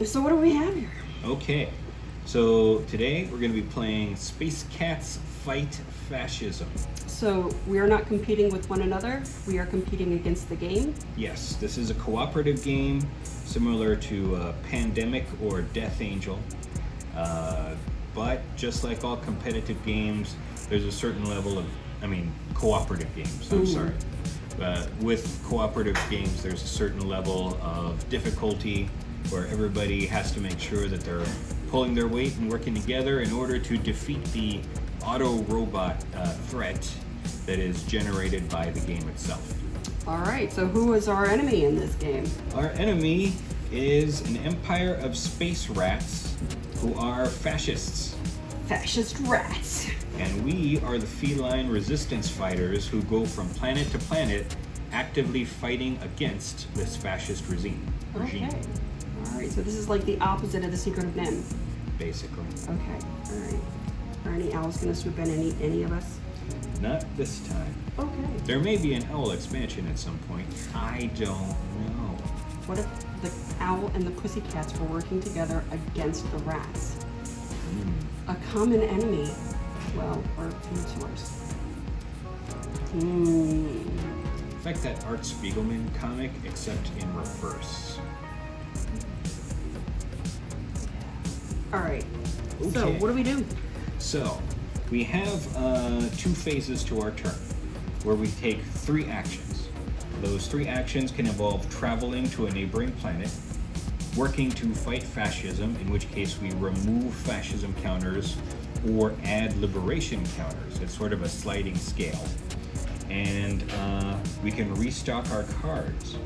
So what do we have here? Okay, so today we're going to be playing Space Cats Fight Fascism. So we are not competing with one another, we are competing against the game. Yes, this is a cooperative game similar to Pandemic or Death Angel. But just like all competitive games, there's a certain level of, cooperative games, I'm sorry. With cooperative games, there's a certain level of difficulty where everybody has to make sure that they're pulling their weight and working together in order to defeat the auto-robot threat that is generated by the game itself. All right, so who is our enemy in this game? Our enemy is an empire of space rats who are fascists. Fascist rats. And we are the feline resistance fighters who go from planet to planet actively fighting against this fascist regime. Okay. All right, so this is like the opposite of the Secret of NIMH. Basically. Okay, all right. Are any owls going to swoop in any of us? Not this time. Okay. There may be an owl expansion at some point. I don't know. What if the owl and the pussycats were working together against the rats? A common enemy. Well, or food source. It's like that Art Spiegelman comic, except in reverse. All right. Okay. So what do we do? So, we have 2 phases to our turn, where we take 3 actions. Those 3 actions can involve traveling to a neighboring planet, working to fight fascism, in which case we remove fascism counters or add liberation counters. It's sort of a sliding scale. And we can restock our cards.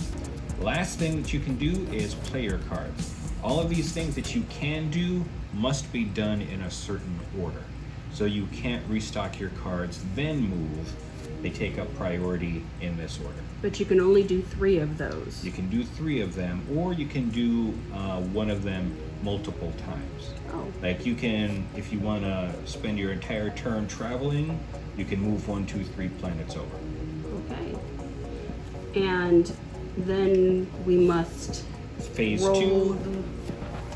Last thing that you can do is play your cards. All of these things that you can do must be done in a certain order. So you can't restock your cards, then move. They take up priority in this order. But you can only do 3 of those. You can do 3 of them, or you can do one of them multiple times. Oh. Like you can, if you want to spend your entire turn traveling, you can move 1, 2, 3 planets over. Okay. And then we must Phase 2,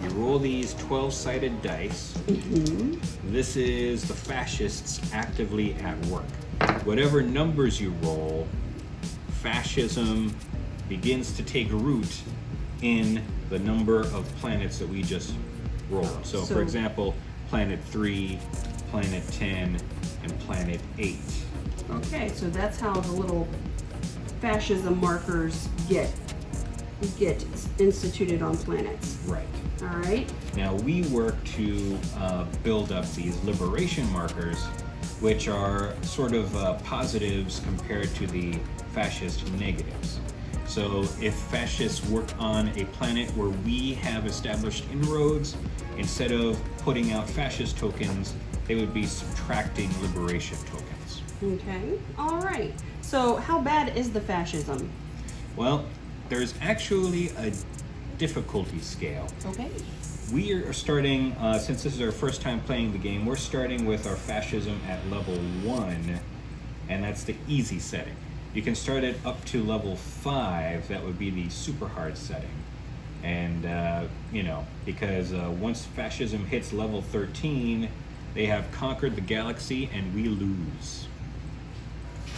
you roll these 12-sided dice. This is the fascists actively at work. Whatever numbers you roll, fascism begins to take root in the number of planets that we just rolled. So for example, planet 3, planet 10, and planet 8. Okay, so that's how the little fascism markers get instituted on planets. Right. All right. Now we work to build up these liberation markers, which are sort of positives compared to the fascist negatives. So if fascists work on a planet where we have established inroads, instead of putting out fascist tokens, they would be subtracting liberation tokens. Okay. All right. So how bad is the fascism? Well, there's actually a difficulty scale. Okay. We are starting, since this is our first time playing the game, we're starting with our fascism at level 1, and that's the easy setting. You can start it up to level 5, that would be the super hard setting. And, because once fascism hits level 13, they have conquered the galaxy and we lose.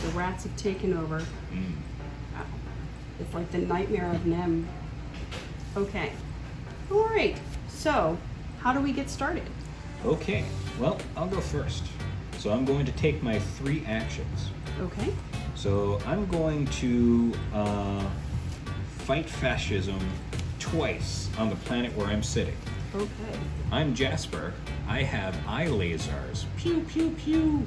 The rats have taken over. Wow. It's like the nightmare of NIMH. Okay. All right. So, how do we get started? Okay, well, I'll go first. So I'm going to take my 3 actions. Okay. So I'm going to fight fascism twice on the planet where I'm sitting. Okay. I'm Jasper. I have eye lasers. Pew, pew, pew.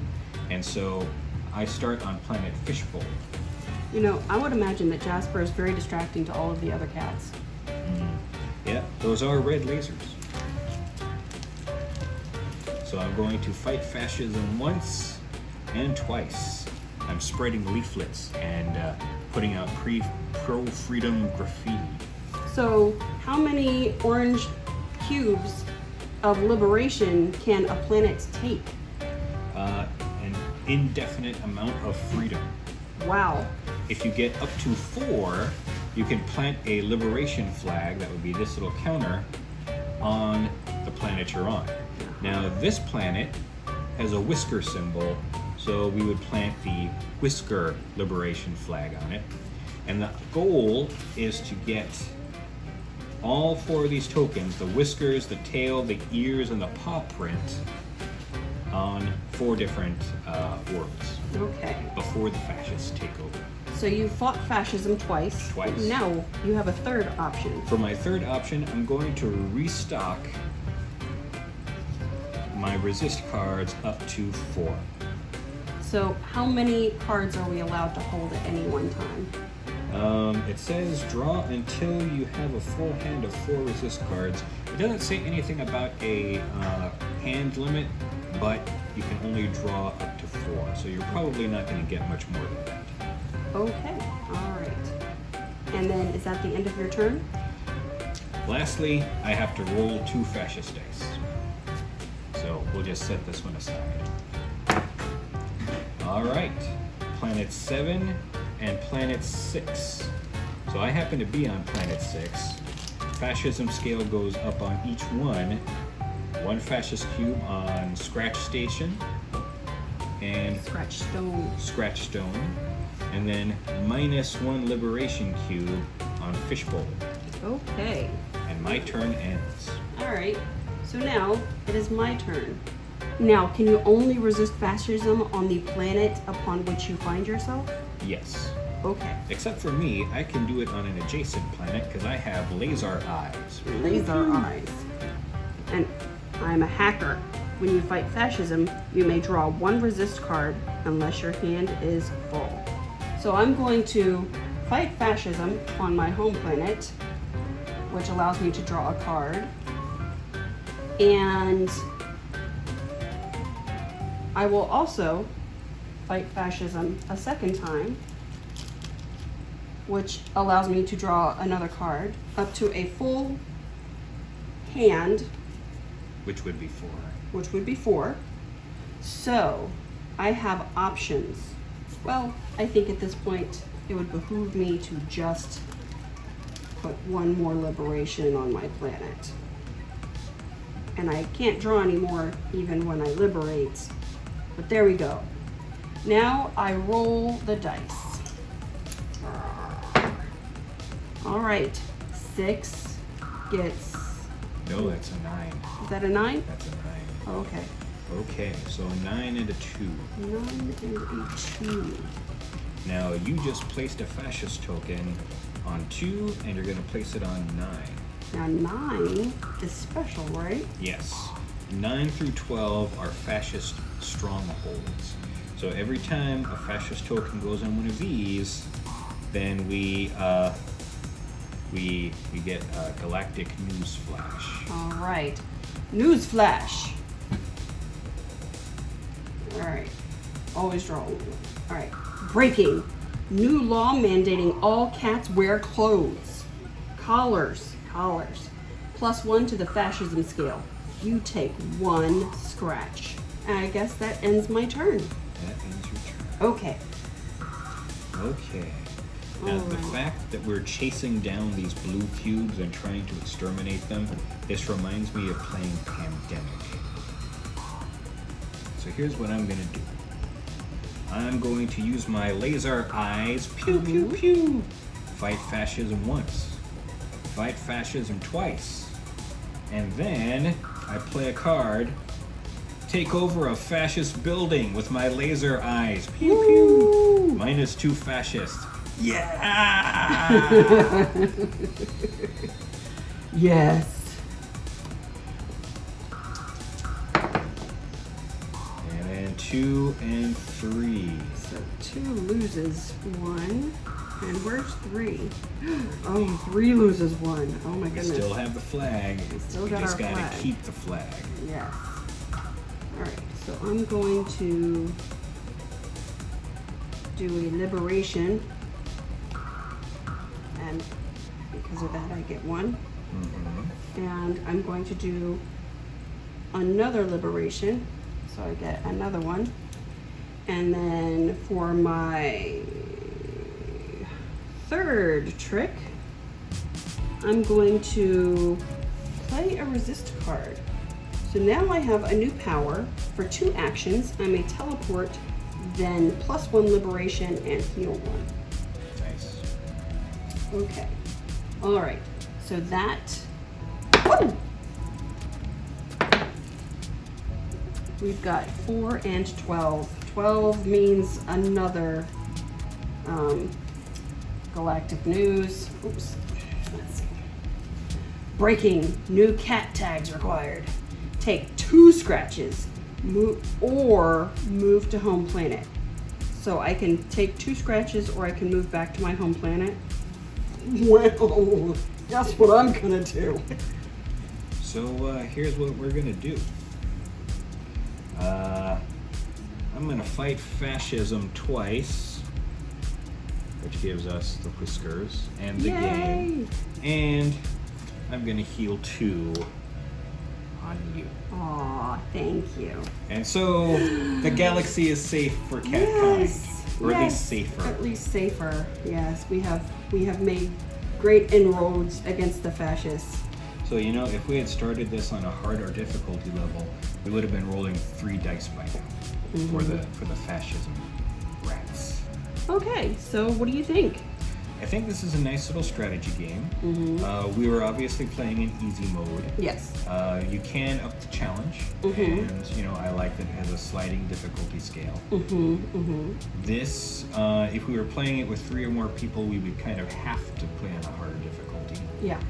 And so I start on planet Fishbowl. You know, I would imagine that Jasper is very distracting to all of the other cats. Yeah, those are red lasers. So I'm going to fight fascism once and twice. I'm spreading leaflets and putting out pro-freedom graffiti. So, how many orange cubes of liberation can a planet take? An indefinite amount of freedom. Wow. If you get up to 4, you can plant a liberation flag, that would be this little counter, on the planet you're on. Now, this planet has a whisker symbol, so we would plant the whisker liberation flag on it. And the goal is to get all 4 of these tokens, the whiskers, the tail, the ears, and the paw print, on 4 different worlds. Okay. Before the fascists take over. So you fought fascism twice. Twice. Now you have a third option. For my third option, I'm going to restock my resist cards up to 4. So how many cards are we allowed to hold at any one time? It says draw until you have a full hand of 4 resist cards. It doesn't say anything about a hand limit, but you can only draw up to 4. So you're probably not going to get much more than that. Okay, all right. And then is that the end of your turn? Lastly, I have to roll 2 fascist dice. So we'll just set this one aside. All right, planet 7 and planet 6. So I happen to be on planet 6. Fascism scale goes up on each one. 1 fascist cube on Scratch Station and Scratch Stone. And then -1 liberation cube on Fishbowl. Okay. And my turn ends. All right. So now it is my turn. Now, can you only resist fascism on the planet upon which you find yourself? Yes. Okay. Except for me, I can do it on an adjacent planet because I have LAZAR eyes. LAZAR eyes. And I'm a hacker. When you fight fascism, you may draw 1 resist card unless your hand is full. So I'm going to fight fascism on my home planet, which allows me to draw a card. And I will also fight fascism a second time, which allows me to draw another card up to a full hand, Which would be 4. which would be 4. So I have options. Well, I think at this point it would behoove me to just put 1 more liberation on my planet. And I can't draw anymore even when I liberate. But there we go. Now I roll the dice. All right, 6 gets, No, that's a 9. is that a 9? That's a 9. Okay. Okay, so a 9 and a 2. 9 and a 2. Now you just placed a fascist token on 2, and you're going to place it on 9. Now 9 is special, right? Yes. 9 through 12 are fascist strongholds. So every time a fascist token goes on one of these, then we get a galactic news flash. All right. News flash. All right. Always draw. All right. Breaking. New law mandating all cats wear clothes. Collars. +1 to the fascism scale. You take 1 scratch. And I guess that ends my turn. That ends your turn. Okay. Okay. Now, the Alright. fact that we're chasing down these blue cubes and trying to exterminate them, this reminds me of playing Pandemic. So here's what I'm going to do. I'm going to use my LAZAR eyes, pew, pew, pew, fight fascism once, fight fascism twice, and then I play a card, take over a fascist building with my LAZAR eyes, pew, pew, -2 fascists. Yeah! Yes. And then 2 and 3. So 2 loses 1. And where's 3? Oh, 3 loses 1. Oh my We goodness. still have the flag. still We got just our gotta flag. keep the flag. Yes. Alright, so I'm going to do a liberation. And because of that I get 1. And I'm going to do another liberation. So I get another 1. And then for my third trick, I'm going to Play a resist card. So now I have a new power. For 2 actions, I may teleport, then +1 liberation and heal 1. Nice. Okay. All right. So that. Woo! We've got 4 and 12. 12 means another galactic news. Oops. Let's see. Breaking. New cat tags required. Take 2 scratches. Move to home planet. So I can take 2 scratches or I can move back to my home planet. Well, that's what I'm gonna do. So here's what we're gonna do. I'm gonna fight fascism twice, which gives us the whiskers and the game. And I'm gonna heal 2 on you. Aw, thank you. And so the galaxy is safe for catkind. Or at least safer. At least safer, yes. We have made great inroads against the fascists. So you know, if we had started this on a harder difficulty level, we would have been rolling 3 dice by now for the fascism rats. Okay, so what do you think? I think this is a nice little strategy game. We were obviously playing in easy mode. Yes. You can up the challenge, and you know, I like that it has a sliding difficulty scale. This, if we were playing it with 3 or more people, we would kind of have to play on a harder difficulty. Yeah.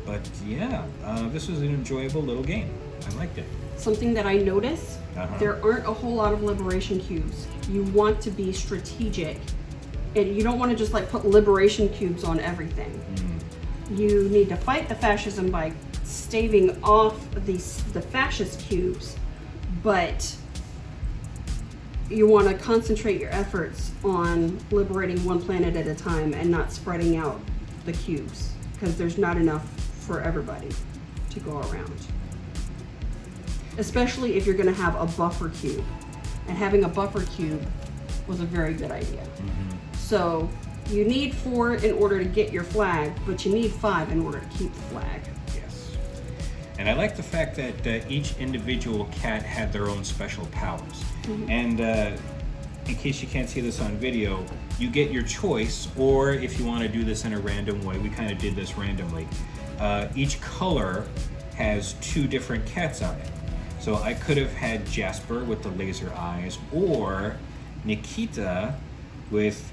But yeah, this was an enjoyable little game. I liked it. Something that I notice, there aren't a whole lot of liberation cubes. You want to be strategic. And you don't want to just like put liberation cubes on everything. You need to fight the fascism by staving off the fascist cubes, but you want to concentrate your efforts on liberating one planet at a time and not spreading out the cubes, because there's not enough for everybody to go around. Especially if you're going to have a buffer cube. And having a buffer cube was a very good idea. So you need 4 in order to get your flag, but you need 5 in order to keep the flag. Yes. And I like the fact that each individual cat had their own special powers. And in case you can't see this on video, you get your choice, or if you want to do this in a random way, we kind of did this randomly. Each color has 2 different cats on it. So I could have had Jasper with the laser eyes, or Nikita with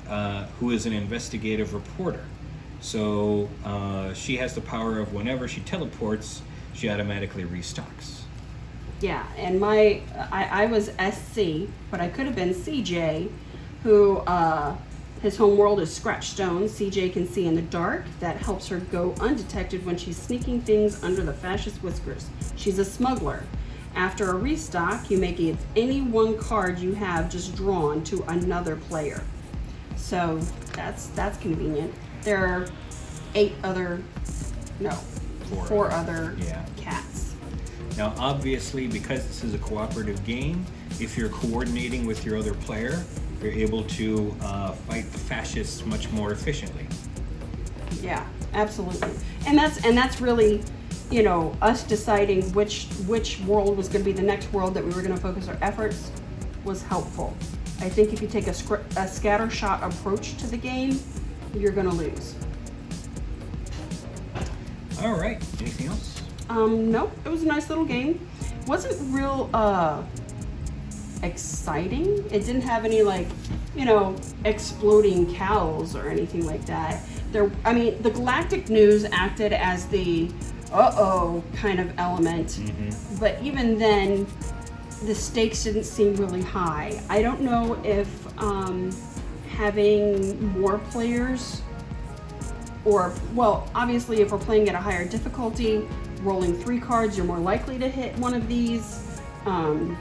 who is an investigative reporter. So she has the power of whenever she teleports, she automatically restocks. Yeah, and I was SC, but I could have been CJ, who his home world is Scratch Stone. CJ can see in the dark. That helps her go undetected when she's sneaking things under the fascist whiskers. She's a smuggler. After a restock, you may give any 1 card you have just drawn to another player. So that's convenient. There are 4 other cats. Now obviously, because this is a cooperative game, if you're coordinating with your other player, you're able to fight the fascists much more efficiently. Yeah, absolutely. And that's really, you know, us deciding which world was going to be the next world that we were going to focus our efforts was helpful. I think if you take a scattershot approach to the game, you're going to lose. All right. Anything else? Nope. It was a nice little game. Wasn't real exciting. It didn't have any, like, you know, exploding cows or anything like that. The galactic news acted as the kind of element, but even then, the stakes didn't seem really high. I don't know if having more players, or, well, obviously if we're playing at a higher difficulty, rolling 3 cards, you're more likely to hit one of these, and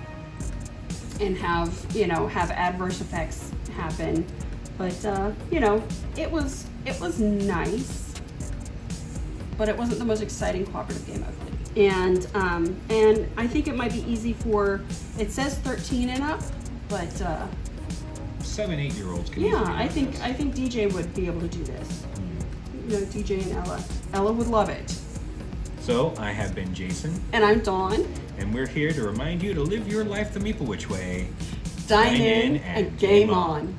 have adverse effects happen. But it was nice, but it wasn't the most exciting cooperative game I've played. And I think it might be easy for, it says 13 and up, but 7-8-year-olds can. Yeah, I think DJ would be able to do this. You know, DJ and Ella would love it. So, I have been Jason, And I'm Dawn. and we're here to remind you to live your life the Maple Witch way. Dine in and game on.